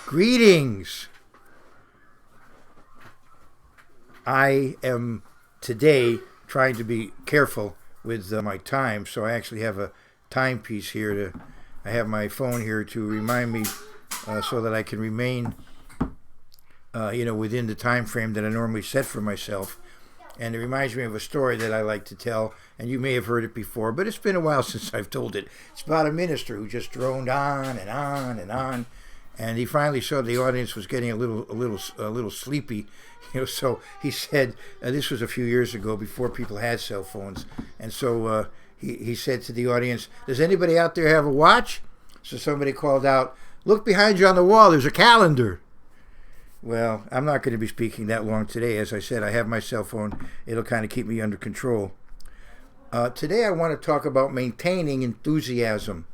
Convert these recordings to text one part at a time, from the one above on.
Greetings. I am today trying to be careful with my time, so I actually have a timepiece here. I have my phone here to remind me so that I can remain, within the time frame that I normally set for myself. And it reminds me of a story that I like to tell, and you may have heard it before, but it's been a while since I've told it. It's about a minister who just droned on and on and on, and he finally saw the audience was getting a little sleepy, So he said, this was a few years ago before people had cell phones, and so he said to the audience, "Does anybody out there have a watch?" So somebody called out, "Look behind you on the wall. There's a calendar." Well, I'm not going to be speaking that long today. As I said, I have my cell phone. It'll kind of keep me under control. Today I want to talk about maintaining enthusiasm.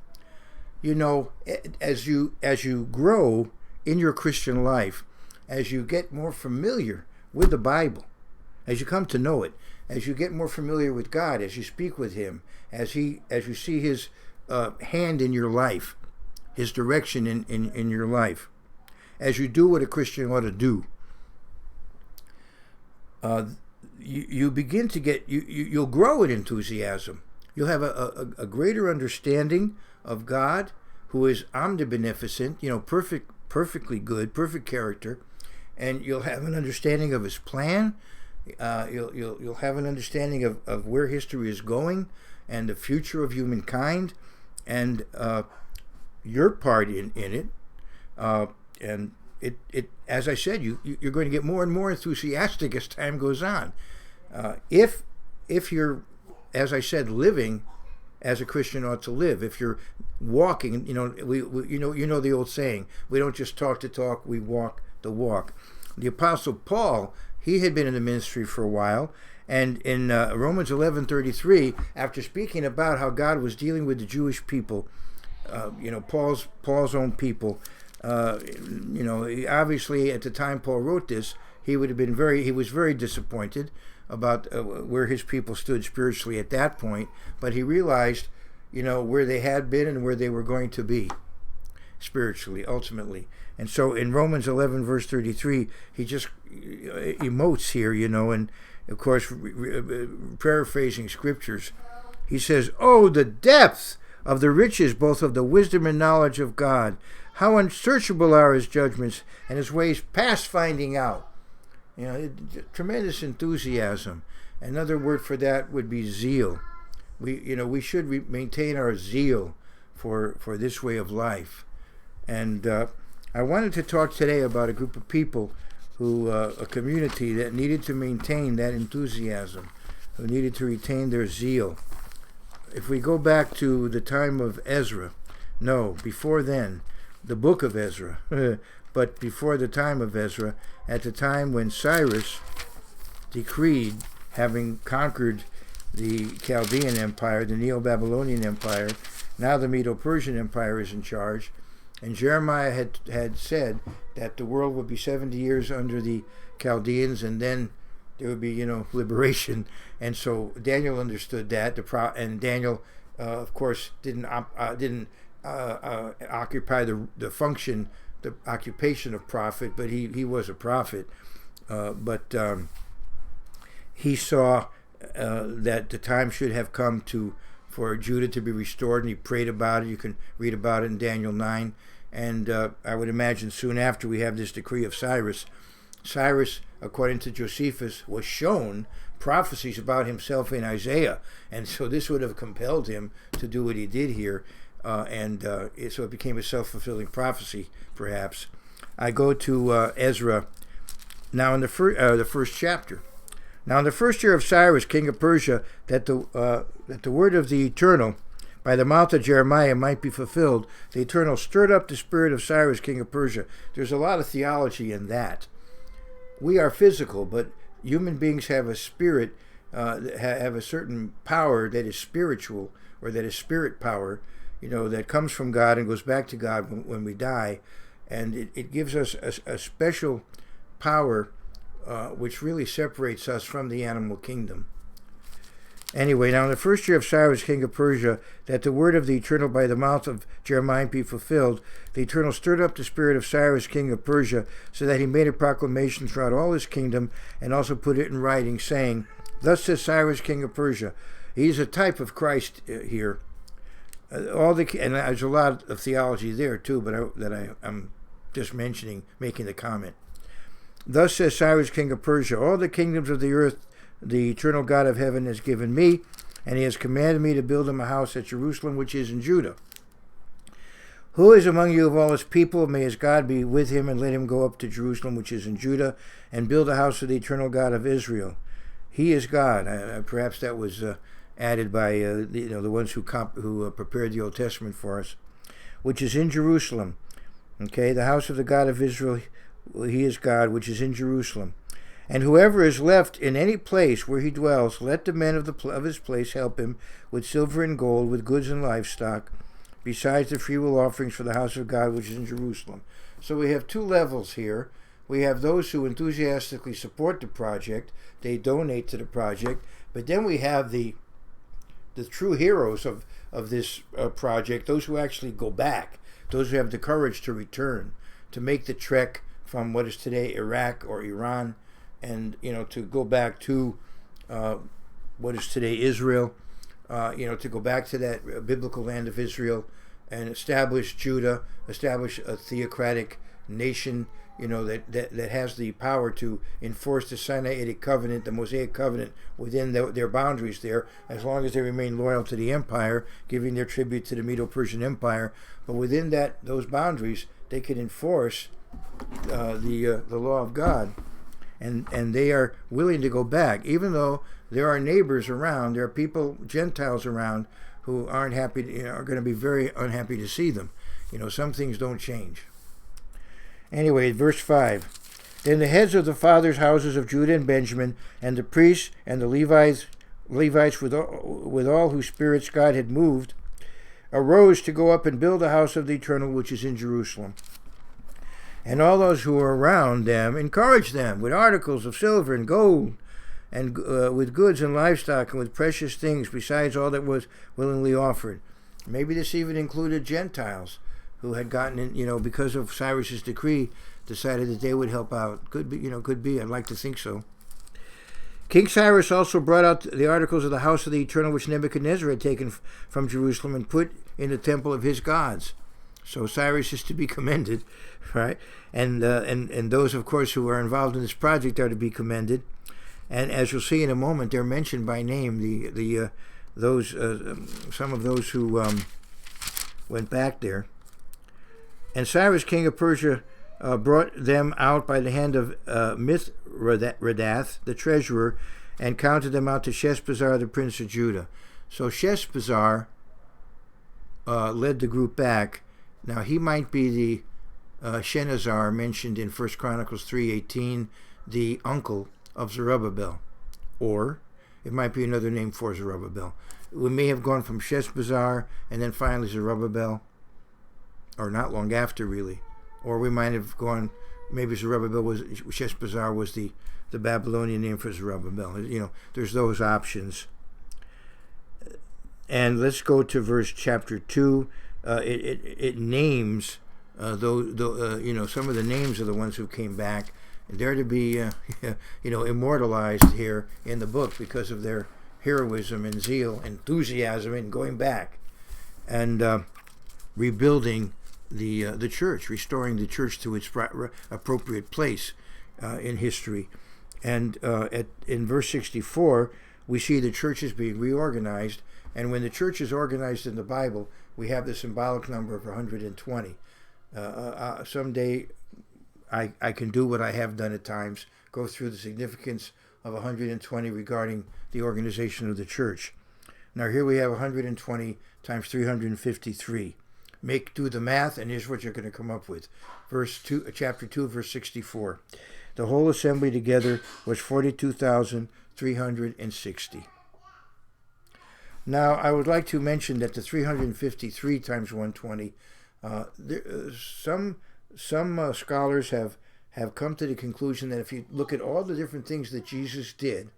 As you grow in your Christian life, as you get more familiar with the Bible, as you come to know it, as you get more familiar with God, as you speak with Him, as you see His hand in your life, His direction in your life, as you do what a Christian ought to do, you begin to get, you'll grow in enthusiasm. You'll have a greater understanding of God, who is omnibeneficent, perfectly good, perfect character, and you'll have an understanding of His plan. You'll have an understanding of where history is going and the future of humankind, and your part in it. And it as I said, you're going to get more and more enthusiastic as time goes on. If you're, as I said, living as a Christian ought to live, if you're walking, the old saying, we don't just talk the talk, we walk the walk. The Apostle Paul, he had been in the ministry for a while, and in Romans 11:33, after speaking about how God was dealing with the Jewish people, Paul's own people, obviously at the time Paul wrote this, he was very disappointed about where his people stood spiritually at that point, but he realized, where they had been and where they were going to be spiritually, ultimately. And so in Romans 11, verse 33, he just emotes here, and of course, paraphrasing scriptures, he says, "Oh, the depth of the riches, both of the wisdom and knowledge of God. How unsearchable are His judgments and His ways past finding out." Tremendous enthusiasm. Another word for that would be zeal. We should maintain our zeal for this way of life. And I wanted to talk today about a group of people a community that needed to maintain that enthusiasm, who needed to retain their zeal. If we go back to the time of Ezra, before then, the book of Ezra, but before the time of Ezra, at the time when Cyrus decreed, having conquered the Chaldean Empire, the Neo-Babylonian Empire, now the Medo-Persian Empire is in charge, and Jeremiah had said that the world would be 70 years under the Chaldeans, and then there would be, liberation. And so Daniel understood that, and Daniel, of course, didn't occupy the occupation of prophet, but he was a prophet. But he saw that the time should have come for Judah to be restored, and he prayed about it. You can read about it in Daniel 9. And I would imagine soon after we have this decree of Cyrus. Cyrus, according to Josephus, was shown prophecies about himself in Isaiah, and so this would have compelled him to do what he did here. So it became a self-fulfilling prophecy, perhaps. I go to Ezra, now in the first chapter. Now in the first year of Cyrus, king of Persia, that the word of the Eternal by the mouth of Jeremiah might be fulfilled, the Eternal stirred up the spirit of Cyrus, king of Persia. There's a lot of theology in that. We are physical, but human beings have a spirit, have a certain power that is spiritual, or that is spirit power, that comes from God and goes back to God when we die. And it gives us a special power which really separates us from the animal kingdom. Anyway, now in the first year of Cyrus, king of Persia, that the word of the Eternal by the mouth of Jeremiah be fulfilled, the Eternal stirred up the spirit of Cyrus, king of Persia, so that he made a proclamation throughout all his kingdom, and also put it in writing, saying, Thus says Cyrus, king of Persia. He's a type of Christ here. And there's a lot of theology there too, but I'm just mentioning, making the comment. Thus says Cyrus, king of Persia, all the kingdoms of the earth the eternal God of heaven has given me, and he has commanded me to build him a house at Jerusalem, which is in Judah. Who is among you of all his people? May his God be with him, and let him go up to Jerusalem, which is in Judah, and build a house of the eternal God of Israel. He is God. Perhaps that was added by the ones who prepared the Old Testament for us, which is in Jerusalem. Okay, the house of the God of Israel, he is God, which is in Jerusalem. And whoever is left in any place where he dwells, let the men of his place help him with silver and gold, with goods and livestock, besides the freewill offerings for the house of God, which is in Jerusalem. So we have two levels here. We have those who enthusiastically support the project. They donate to the project. But then we have the true heroes of this project, those who actually go back, those who have the courage to return, to make the trek from what is today Iraq or Iran, and to go back to what is today Israel, to go back to that biblical land of Israel and establish Judah, establish a theocratic nation, that has the power to enforce the Sinaitic covenant, the Mosaic covenant, within their boundaries there, as long as they remain loyal to the empire, giving their tribute to the Medo-Persian Empire. But within those boundaries, they can enforce the law of God. And they are willing to go back, even though there are neighbors around, there are people, Gentiles around, who aren't happy, are going to be very unhappy to see them. Some things don't change. Anyway, verse 5. Then the heads of the fathers' houses of Judah and Benjamin, and the priests and the Levites with all whose spirits God had moved, arose to go up and build the house of the Eternal, which is in Jerusalem. And all those who were around them encouraged them with articles of silver and gold, and with goods and livestock, and with precious things, besides all that was willingly offered. Maybe this even included Gentiles who had gotten in, because of Cyrus's decree, decided that they would help out. Could be. I'd like to think so. King Cyrus also brought out the articles of the house of the Eternal, which Nebuchadnezzar had taken from Jerusalem and put in the temple of his gods. So Cyrus is to be commended, right? And those, of course, who are involved in this project are to be commended. And as you'll see in a moment, they're mentioned by name. Some of those who went back there. And Cyrus, king of Persia, brought them out by the hand of Mithredath, the treasurer, and counted them out to Sheshbazzar, the prince of Judah. So Sheshbazzar led the group back. Now he might be the Shenazar mentioned in 1 Chronicles 3:18, the uncle of Zerubbabel, or it might be another name for Zerubbabel. We may have gone from Sheshbazzar and then finally Zerubbabel, or not long after really, or we might have gone. Maybe Sheshbazzar was the Babylonian name for Zerubbabel. There's those options. And let's go to chapter 2. It names some of the names of the ones who came back. They're to be immortalized here in the book because of their heroism and zeal, enthusiasm in going back and rebuilding the church, restoring the church to its appropriate place in history. And in verse 64, we see the church is being reorganized. And when the church is organized in the Bible, we have the symbolic number of 120. Someday I can do what I have done at times, go through the significance of 120 regarding the organization of the church. Now here we have 120 times 353. Do the math, and here's what you're going to come up with. Chapter 2, verse 64. The whole assembly together was 42,360. Now, I would like to mention that the 353 times 120, some scholars have come to the conclusion that if you look at all the different things that Jesus did,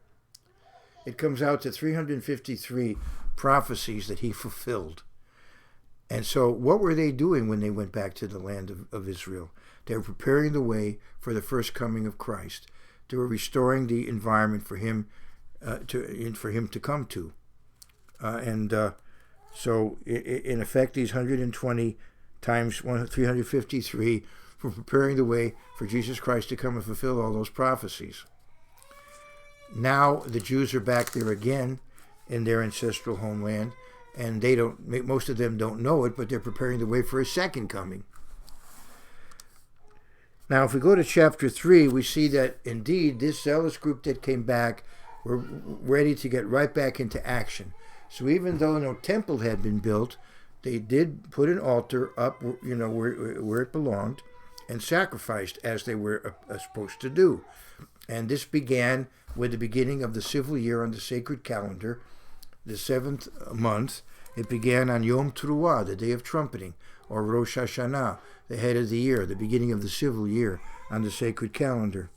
it comes out to 353 prophecies that he fulfilled. And so what were they doing when they went back to the land of Israel? They were preparing the way for the first coming of Christ. They were restoring the environment for him to come to. So in effect, these 120 times 353 were preparing the way for Jesus Christ to come and fulfill all those prophecies. Now the Jews are back there again in their ancestral homeland, and most of them don't know it, but they're preparing the way for his second coming. Now, if we go to chapter 3, we see that indeed this zealous group that came back were ready to get right back into action. So even though no temple had been built, they did put an altar up, where it belonged, and sacrificed as they were supposed to do. And this began with the beginning of the civil year on the sacred calendar, the 7th month. It began on Yom Teruah, the day of trumpeting, or Rosh Hashanah, the head of the year, the beginning of the civil year on the sacred calendar.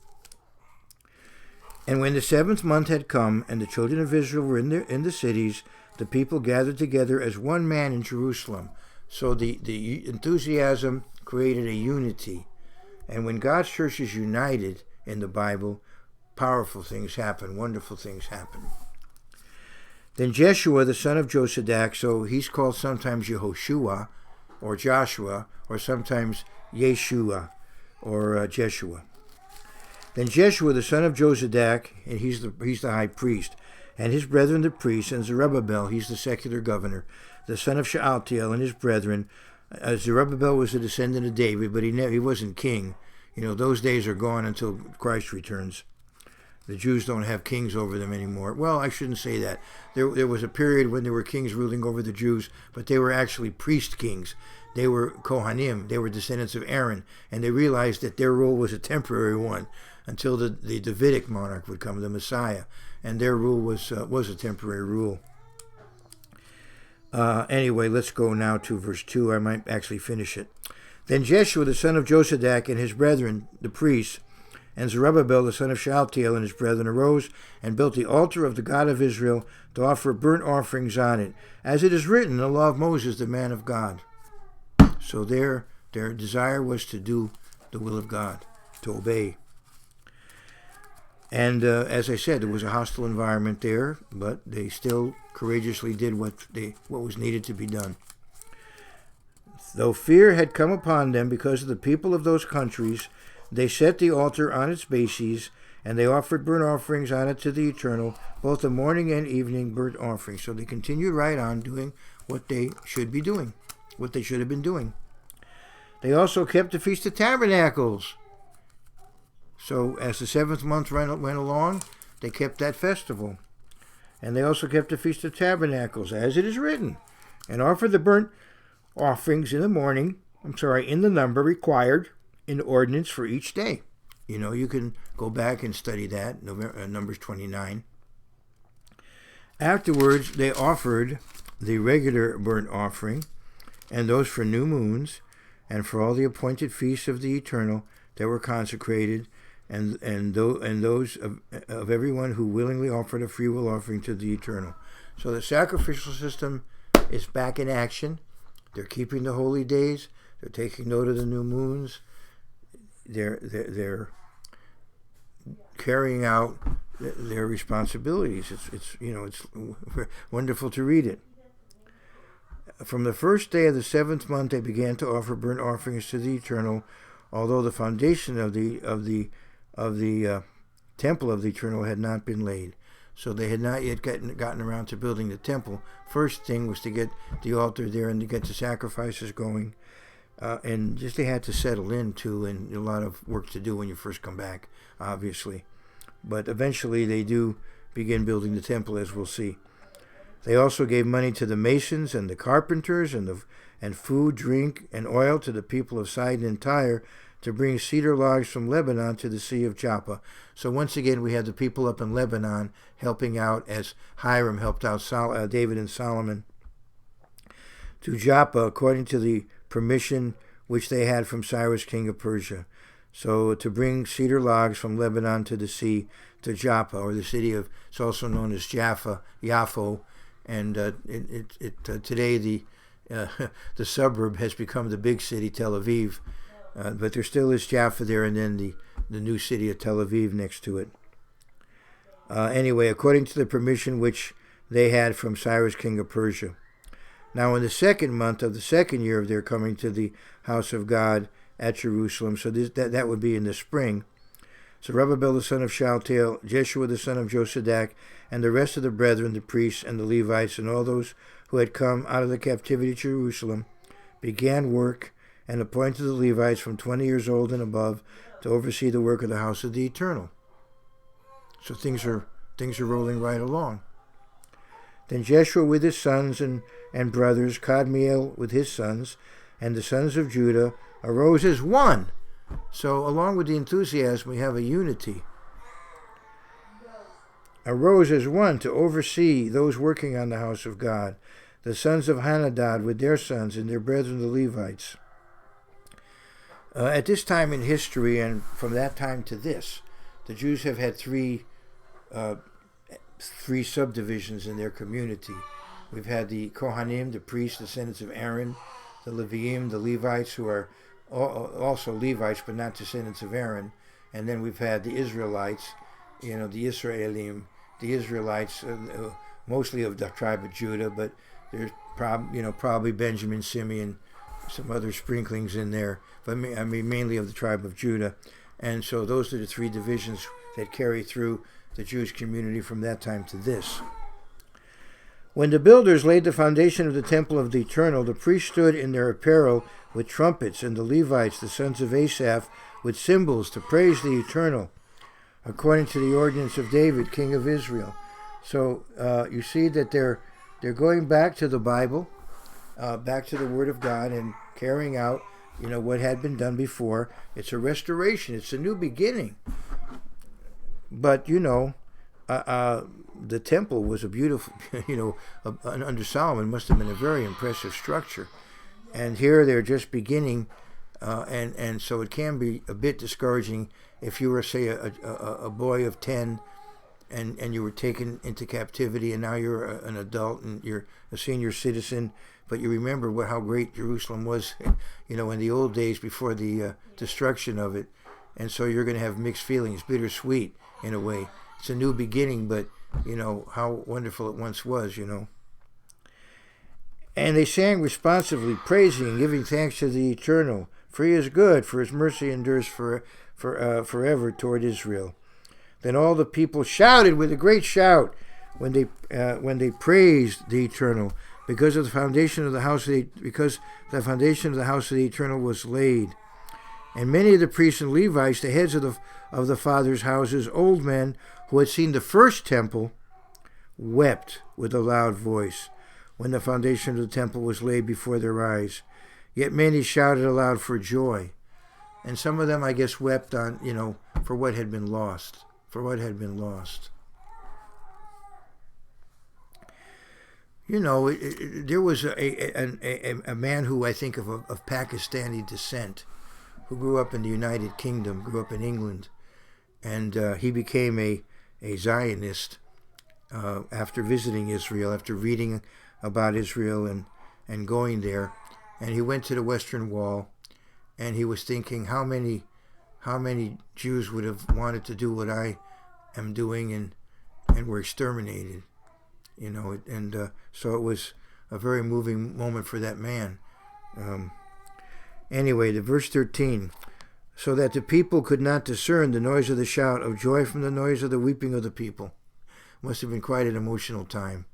And when the 7th month had come, and the children of Israel were in the cities, the people gathered together as one man in Jerusalem. So the enthusiasm created a unity. And when God's church is united in the Bible, powerful things happen, wonderful things happen. Then Jeshua, the son of Josadak, so he's called sometimes Yehoshua, or Joshua, or sometimes Yeshua, or Jeshua. Then Jeshua, the son of Josadak, and he's the high priest, and his brethren the priests, and Zerubbabel, he's the secular governor, the son of Shealtiel, and his brethren. Zerubbabel was a descendant of David, but he wasn't king. Those days are gone until Christ returns. The Jews don't have kings over them anymore. Well, I shouldn't say that. There was a period when there were kings ruling over the Jews, but they were actually priest kings. They were Kohanim. They were descendants of Aaron, and they realized that their rule was a temporary one until the Davidic monarch would come, the Messiah, and their rule was a temporary rule. Anyway, let's go now to verse 2. I might actually finish it. Then Jeshua, the son of Josadak, and his brethren, the priests, and Zerubbabel, the son of Shealtiel, and his brethren, arose and built the altar of the God of Israel to offer burnt offerings on it, as it is written in the law of Moses, the man of God. So their desire was to do the will of God, to obey. And as I said, there was a hostile environment there, but they still courageously did what was needed to be done. Though fear had come upon them because of the people of those countries, they set the altar on its bases, and they offered burnt offerings on it to the Eternal, both the morning and evening burnt offerings. So they continued right on doing what they should be doing, what they should have been doing. They also kept the Feast of Tabernacles. So as the 7th month went along, they kept that festival. And they also kept the Feast of Tabernacles, as it is written, and offered the burnt offerings in the number required in ordinance for each day. You can go back and study that, Numbers 29. Afterwards, they offered the regular burnt offering, and those for new moons, and for all the appointed feasts of the Eternal that were consecrated, and those of everyone who willingly offered a freewill offering to the Eternal. So the sacrificial system is back in action. They're keeping the holy days. They're taking note of the new moons. They're carrying out their responsibilities. It's wonderful to read it. From the first day of the 7th month, they began to offer burnt offerings to the Eternal, although the foundation of the temple of the Eternal had not been laid. So they had not yet gotten around to building the temple. First thing was to get the altar there and to get the sacrifices going. And just they had to settle in too, and a lot of work to do when you first come back, obviously. But eventually they do begin building the temple, as we'll see. They also gave money to the masons and the carpenters, and food, drink, and oil to the people of Sidon and Tyre to bring cedar logs from Lebanon to the Sea of Joppa. So once again, we have the people up in Lebanon helping out as Hiram helped out David and Solomon to Joppa, according to the permission which they had from Cyrus, king of Persia. So to bring cedar logs from Lebanon to the sea to Joppa, or the city of, it's also known as Jaffa, Yaffo, and today the suburb has become the big city, Tel Aviv, but there still is Jaffa there, and then the new city of Tel Aviv next to it. Anyway, according to the permission which they had from Cyrus, king of Persia. Now in the 2nd month of the 2nd year of their coming to the house of God at Jerusalem, so that would be in the spring. So Zerubbabel the son of Shealtiel, Jeshua the son of Josadak, and the rest of the brethren, the priests and the Levites, and all those who had come out of the captivity to Jerusalem, began work and appointed the Levites from 20 years old and above to oversee the work of the house of the Eternal. So things are rolling right along. Then Jeshua with his sons and brothers, Kadmiel with his sons, and the sons of Judah arose as one. So along with the enthusiasm, we have a unity. Arose as one to oversee those working on the house of God, the sons of Hanadad with their sons and their brethren the Levites. At this time in history, and from that time to this, the Jews have had three subdivisions in their community. We've had the Kohanim, the priests, descendants of Aaron, the Leviim, the Levites, who are also Levites, but not descendants of Aaron. And then we've had the Israelites, the Israelim, the Israelites, mostly of the tribe of Judah, but there's probably Benjamin, Simeon, some other sprinklings in there, but I mean mainly of the tribe of Judah. And so those are the three divisions that carry through the Jewish community from that time to this. When the builders laid the foundation of the temple of the Eternal, the priests stood in their apparel with trumpets, and the Levites, the sons of Asaph, with cymbals to praise the Eternal, according to the ordinance of David, king of Israel. So you see that they're going back to the Bible, back to the Word of God, and carrying out what had been done before. It's a restoration. It's a new beginning. But the temple was a beautiful, under Solomon must have been a very impressive structure. And here they're just beginning, and so it can be a bit discouraging if you were, say, a boy of 10 and you were taken into captivity, and now you're an adult and you're a senior citizen, but you remember how great Jerusalem was, in the old days before the destruction of it. And so you're going to have mixed feelings, bittersweet in a way. It's a new beginning, but how wonderful it once was, And they sang responsively, praising and giving thanks to the Eternal, for he is good, for his mercy endures forever toward Israel. Then all the people shouted with a great shout when they praised the Eternal, because the foundation of the house of the Eternal was laid. And many of the priests and Levites, the heads of the fathers' houses, old men who had seen the first temple, wept with a loud voice when the foundation of the temple was laid before their eyes. Yet many shouted aloud for joy. And some of them, I guess, wept on, for what had been lost. There was a man who I think of Pakistani descent, who grew up in the United Kingdom, grew up in England, and he became a Zionist after visiting Israel, after reading about Israel and going there. And he went to the Western Wall, and he was thinking how many Jews would have wanted to do what I am doing and were exterminated. So it was a very moving moment for that man. Anyway, the verse 13, so that the people could not discern the noise of the shout of joy from the noise of the weeping of the people. Must have been quite an emotional time.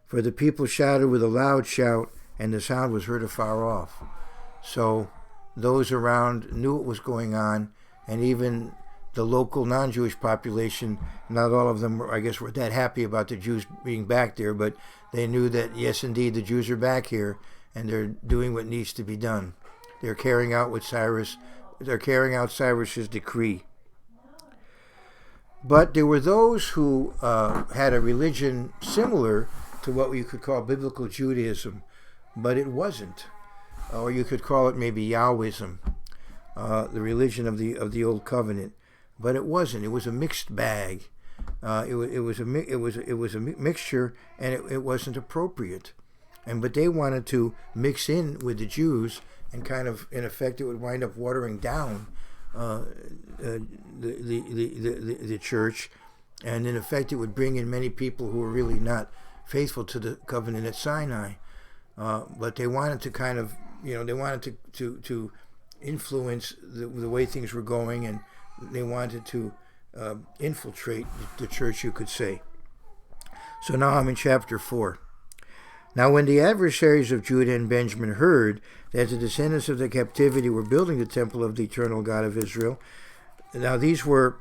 For the people shouted with a loud shout, and the sound was heard afar off. So those around knew what was going on, and even the local non-Jewish population, not all of them were that happy about the Jews being back there, but they knew that, yes, indeed, the Jews are back here, and they're doing what needs to be done. They're carrying out Cyrus's decree. But there were those who had a religion similar to what you could call biblical Judaism, but it wasn't. Or you could call it maybe Yahwism. the religion of the old covenant, but it wasn't. It was a mixed bag. It was a mixture, and it wasn't appropriate. But they wanted to mix in with the Jews, and kind of, in effect, it would wind up watering down the church, and in effect, it would bring in many people who were really not faithful to the covenant at Sinai. But they wanted to kind of, they wanted to influence the way things were going, and they wanted to infiltrate the church, you could say. So now I'm in chapter 4. Now when the adversaries of Judah and Benjamin heard that the descendants of the captivity were building the temple of the eternal God of Israel, now these were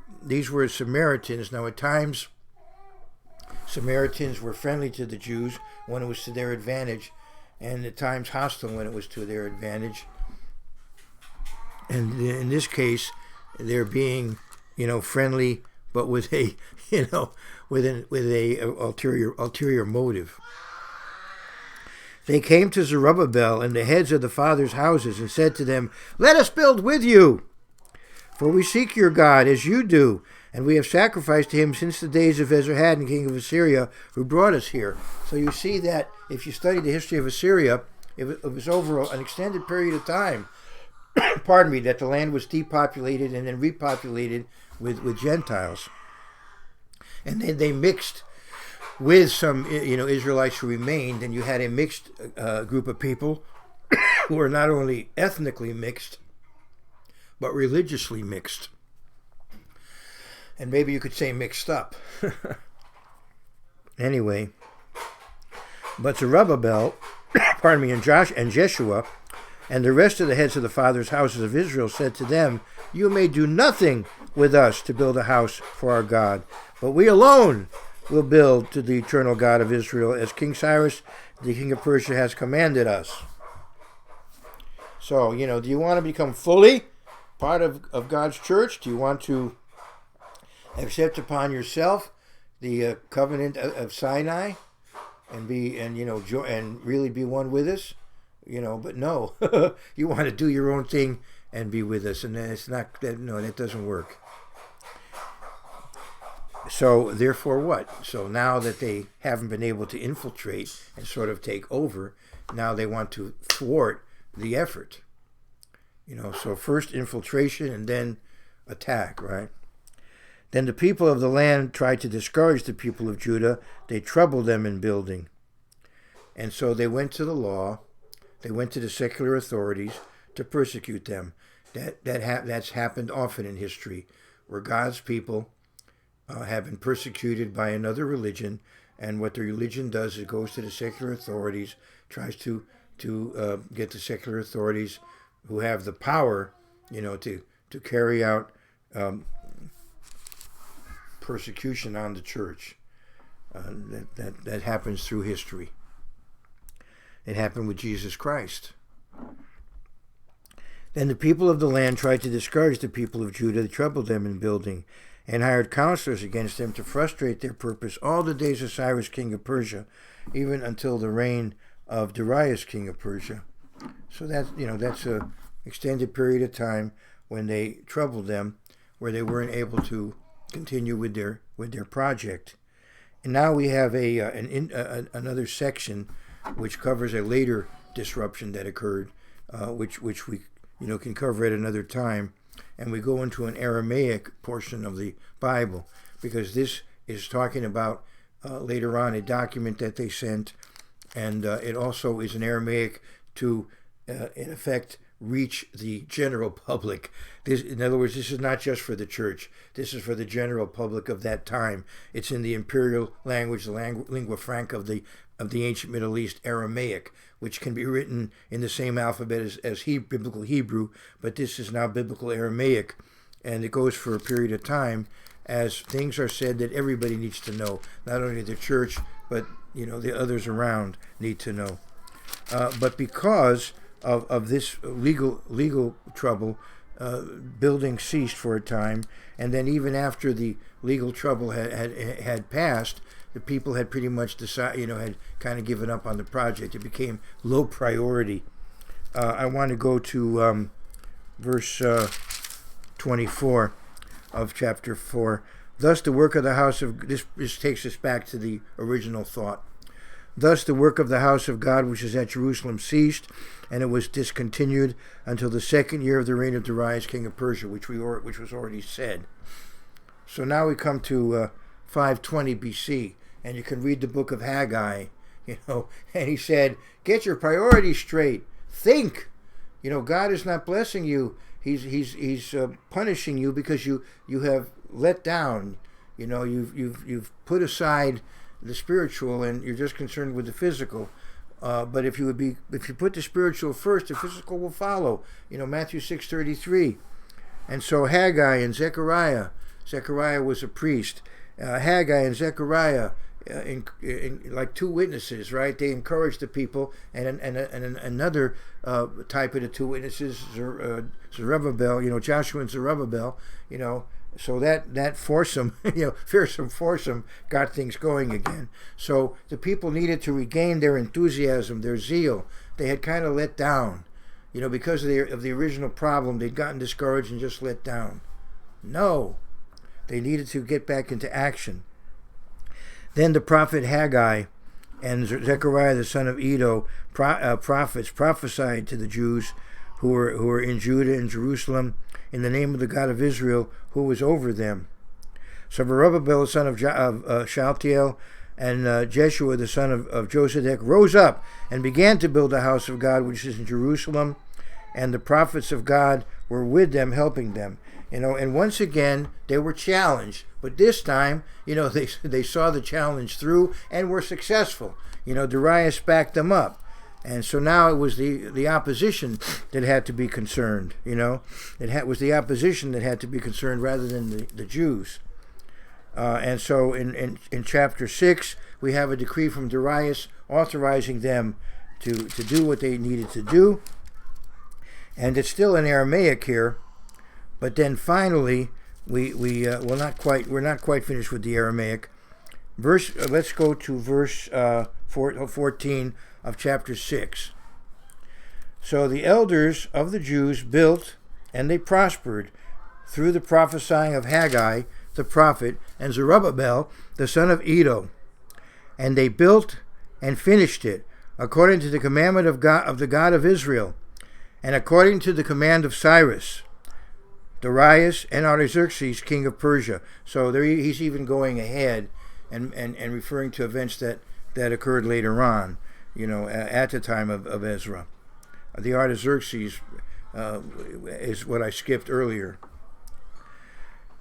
Samaritans. Now at times Samaritans were friendly to the Jews when it was to their advantage, and at times hostile when it was to their advantage. And in this case, they're being, friendly, but with a, with a ulterior motive. They came to Zerubbabel and the heads of the fathers' houses and said to them, "Let us build with you, for we seek your God as you do, and we have sacrificed to him since the days of Esarhaddon, king of Assyria, who brought us here." So you see that if you study the history of Assyria, it was over an extended period of time, that the land was depopulated and then repopulated with Gentiles. And then they mixed with some, Israelites who remained, and you had a mixed group of people who were not only ethnically mixed, but religiously mixed. And maybe you could say mixed up. Anyway, but Zerubbabel, and Jeshua, and the rest of the heads of the fathers' houses of Israel said to them, "You may do nothing with us to build a house for our God, but we alone will build to the eternal God of Israel, as King Cyrus, the king of Persia, has commanded us." So, do you want to become fully part of God's church? Do you want to accept upon yourself the covenant of Sinai and really be one with us? But no, you want to do your own thing and be with us, and it's not that. No, that doesn't work. So therefore, what? So now that they haven't been able to infiltrate and sort of take over, now they want to thwart the effort. So first infiltration and then attack, right? Then the people of the land tried to discourage the people of Judah. They troubled them in building. And so they went to the law. They went to the secular authorities to persecute them. That's happened often in history, where God's people have been persecuted by another religion, and what the religion does is it goes to the secular authorities, tries to get the secular authorities who have the power, to carry out persecution on the church. That happens through history. It happened with Jesus Christ. Then the people of the land tried to discourage the people of Judah. They troubled them in building, and hired counselors against them to frustrate their purpose all the days of Cyrus, king of Persia, even until the reign of Darius, king of Persia. So that's a extended period of time when they troubled them, where they weren't able to continue with their project. And now we have another section which covers a later disruption that occurred, which we can cover at another time. And we go into an Aramaic portion of the Bible, because this is talking about later on a document that they sent, and it also is in Aramaic to, in effect, reach the general public. In other words, this is not just for the church. This is for the general public of that time. It's in the imperial language, the lingua franca of the ancient Middle East, Aramaic, which can be written in the same alphabet as biblical Hebrew, but this is now biblical Aramaic, and it goes for a period of time as things are said that everybody needs to know, not only the church, but the others around need to know. But because of this legal trouble, building ceased for a time, and then even after the legal trouble had passed, the people had pretty much decided, had kind of given up on the project. It became low priority. I want to go to verse 24 of chapter 4. Thus the work of the house of... This takes us back to the original thought. Thus the work of the house of God which is at Jerusalem ceased, and it was discontinued until the second year of the reign of Darius, king of Persia, which was already said. So now we come to 520 BC, and you can read the book of Haggai, and he said, get your priorities straight. Think. God is not blessing you. He's punishing you because you have let down. You've put aside the spiritual and you're just concerned with the physical. But if you put the spiritual first, the physical will follow. Matthew 6:33. And so Haggai and Zechariah was a priest. Haggai and Zechariah, like two witnesses, right? They encouraged the people, and another type of the two witnesses, Zerubbabel, Joshua and Zerubbabel, so that foursome, fearsome foursome got things going again. So the people needed to regain their enthusiasm, their zeal. They had kind of let down, because of the original problem. They'd gotten discouraged and just let down. No, they needed to get back into action. Then the prophet Haggai and Zechariah the son of Iddo, prophets, prophesied to the Jews who were in Judah and Jerusalem in the name of the God of Israel, who was over them. So Zerubbabel the son of Shealtiel and Jeshua the son of Josedek rose up and began to build the house of God which is in Jerusalem, and the prophets of God were with them, helping them. And once again they were challenged, but this time, they saw the challenge through and were successful. Darius backed them up. And so now it was the opposition that had to be concerned, It was the opposition that had to be concerned rather than the Jews. And so in chapter 6, we have a decree from Darius authorizing them to do what they needed to do. And it's still in Aramaic here, but then finally we're not quite finished with the Aramaic. Let's go to verse 14 of chapter 6. So the elders of the Jews built, and they prospered through the prophesying of Haggai the prophet and Zerubbabel the son of Iddo. And they built and finished it according to the commandment of the God of Israel, and according to the command of Cyrus, Darius, and Artaxerxes, king of Persia. So there he's even going ahead and referring to events that occurred later on, at the time of Ezra. The Artaxerxes is what I skipped earlier.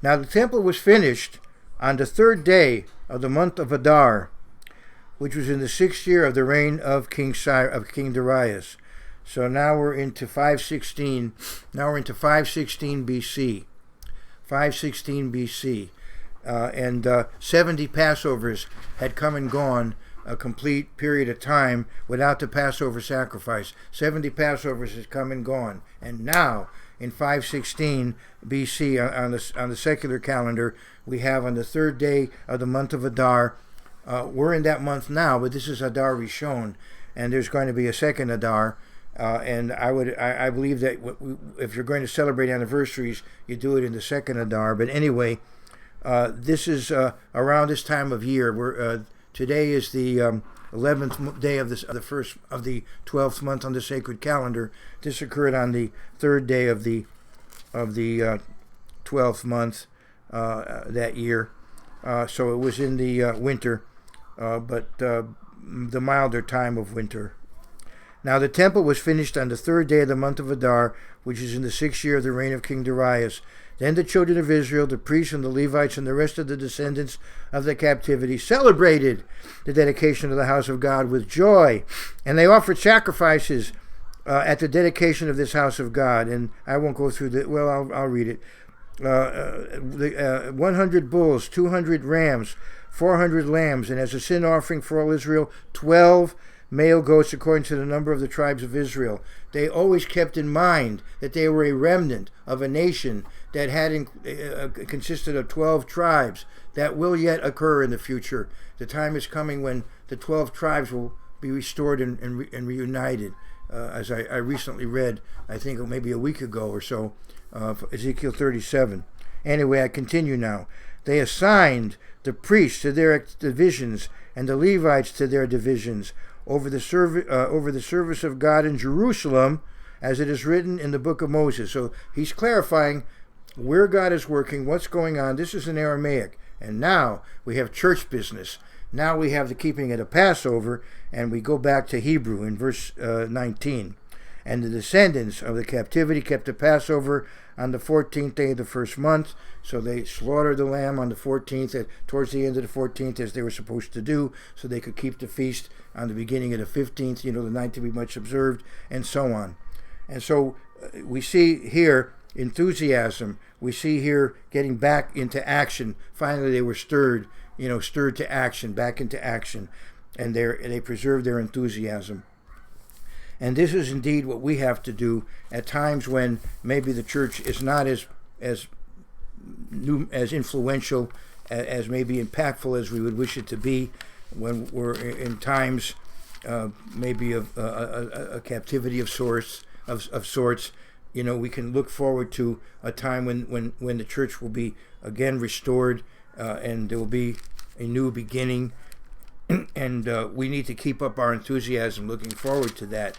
Now the temple was finished on the third day of the month of Adar, which was in the 6th year of the reign of King Darius. So now we're into 516. Now we're into 516 BC. 516 BC. And 70 Passovers had come and gone, a complete period of time without the Passover sacrifice. 70 Passovers has come and gone. And now, in 516 BC, on the secular calendar, we have on the third day of the month of Adar. We're in that month now, but this is Adar Rishon, and there's going to be a second Adar. And I believe that if you're going to celebrate anniversaries, you do it in the second Adar. But anyway, this is around this time of year. Today is the 11th day of the 12th month on the sacred calendar. This occurred on the third day of the 12th month that year. So it was in the winter, but the milder time of winter. Now the temple was finished on the third day of the month of Adar, which is in the 6th year of the reign of King Darius. Then the children of Israel, the priests and the Levites and the rest of the descendants of the captivity, celebrated the dedication of the house of God with joy. And they offered sacrifices at the dedication of this house of God. And I won't go through that. Well, I'll read it. 100 bulls, 200 rams, 400 lambs, and as a sin offering for all Israel, 12 male goats according to the number of the tribes of Israel. They always kept in mind that they were a remnant of a nation that had consisted of 12 tribes. That will yet occur in the future. The time is coming when the 12 tribes will be restored and reunited. As I recently read, I think maybe a week ago or so, Ezekiel 37. Anyway, I continue now. They assigned the priests to their divisions and the Levites to their divisions over the service of God in Jerusalem, as it is written in the book of Moses. So he's clarifying where God is working, what's going on. This is in Aramaic. And now we have church business. Now we have the keeping of the Passover, and we go back to Hebrew in verse 19. And the descendants of the captivity kept the Passover on the 14th day of the first month. So they slaughtered the lamb on the 14th, towards the end of the 14th, as they were supposed to do, so they could keep the feast on the beginning of the 15th, the night to be much observed, and so on. And so we see here enthusiasm. We see here getting back into action. Finally, they were stirred to action, back into action, and they preserved their enthusiasm. And this is indeed what we have to do at times when maybe the church is not as influential, as maybe impactful as we would wish it to be, when we're in times maybe of a captivity of sorts. We can look forward to a time when the church will be again restored, and there will be a new beginning. And we need to keep up our enthusiasm, looking forward to that.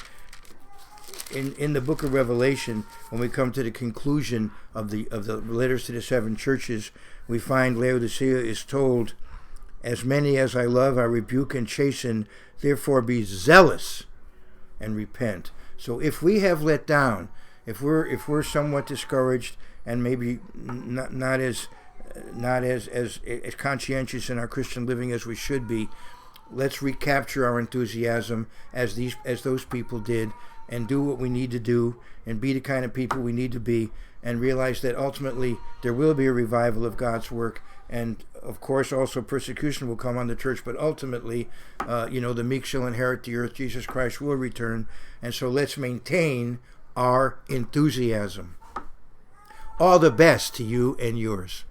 In the book of Revelation, when we come to the conclusion of the letters to the seven churches, we find Laodicea is told, "As many as I love, I rebuke and chasten. Therefore, be zealous and repent." So, if we have let down, if we're somewhat discouraged, and maybe not as conscientious in our Christian living as we should be, let's recapture our enthusiasm as those people did, and do what we need to do, and be the kind of people we need to be, and realize that ultimately there will be a revival of God's work, and of course also persecution will come on the church, but ultimately, the meek shall inherit the earth. Jesus Christ will return, and so let's maintain our enthusiasm. All the best to you and yours.